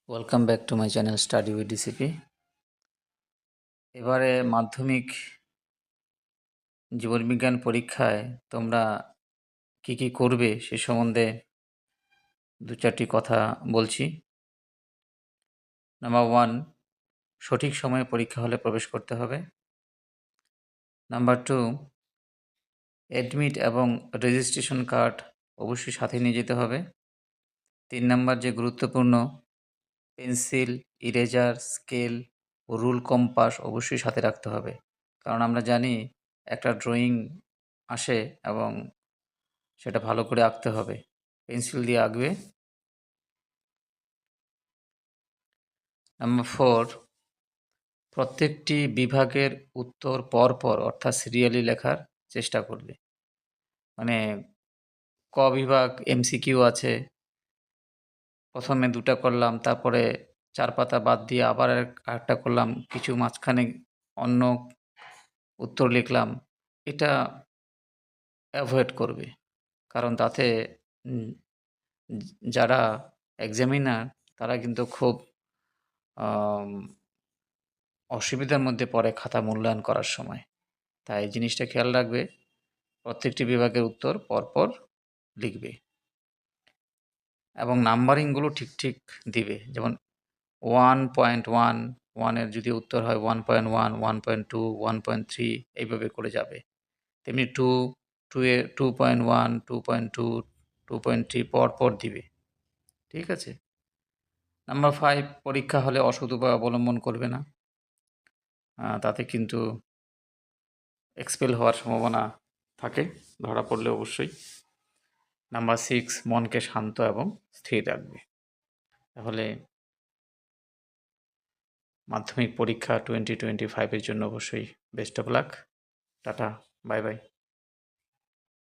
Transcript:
Welcome back to my channel study with DCP. এবারে মাধ্যমিক জীবনবিজ্ঞান পরীক্ষায় তোমরা কি করবে সে সম্বন্ধে দু চারটি কথা বলছি। নাম্বার 1, সঠিক সময়ে পরীক্ষা হলে প্রবেশ করতে হবে। নাম্বার 2, অ্যাডমিট এবং রেজিস্ট্রেশন কার্ড অবশ্যই সাথে নিয়ে যেতে হবে। 3 নাম্বার যে গুরুত্বপূর্ণ, পেন্সিল, ইরেজার, স্কেল ও রুল কম্পাস অবশ্যই সাথে রাখতে হবে, কারণ আমরা জানি একটা ড্রয়িং আসে এবং সেটা ভালো করে আঁকতে হবে, পেন্সিল দিয়ে আঁকবে। নাম্বার 4, প্রত্যেকটি বিভাগের উত্তর পরপর অর্থাৎ সিরিয়ালি লেখার চেষ্টা করবে। মানে ক বিভাগ এমসিকিউ আছে, প্রথমে 2টা করলাম, তারপরে 4 পাতা বাদ দিয়ে আবার আরেকটা করলাম, কিছু মাঝখানে অন্য উত্তর লিখলাম। এটা অ্যাভয়েড করবে, কারণ তাতে যারা এক্সামিনার তারা কিন্তু খুব অসুবিধার মধ্যে পড়ে খাতা মূল্যায়ন করার সময়। তাই এই জিনিসটা খেয়াল রাখবে, প্রত্যেকটি বিভাগের উত্তর পরপর লিখবে এবং নাম্বারিংগুলো ঠিক দিবে। যেমন 1.1, 1-এর যদি উত্তর হয় 1.1, 1.2, 1.3 এইভাবে করে যাবে। তেমনি 2-এর 2.1, 2.2, 2.3 পরপর দিবে। ঠিক আছে? নাম্বার 5, পরীক্ষা হলে অসৎ উপায় অবলম্বন করবে না, তাতে কিন্তু এক্সপেল হওয়ার সম্ভাবনা থাকে, ধরা পড়লে অবশ্যই। নাম্বার 6, মনকে শান্ত এবং স্থির রাখবে। তাহলে মাধ্যমিক পরীক্ষা 2025-এর জন্য অবশ্যই best of luck. Tata, bye bye.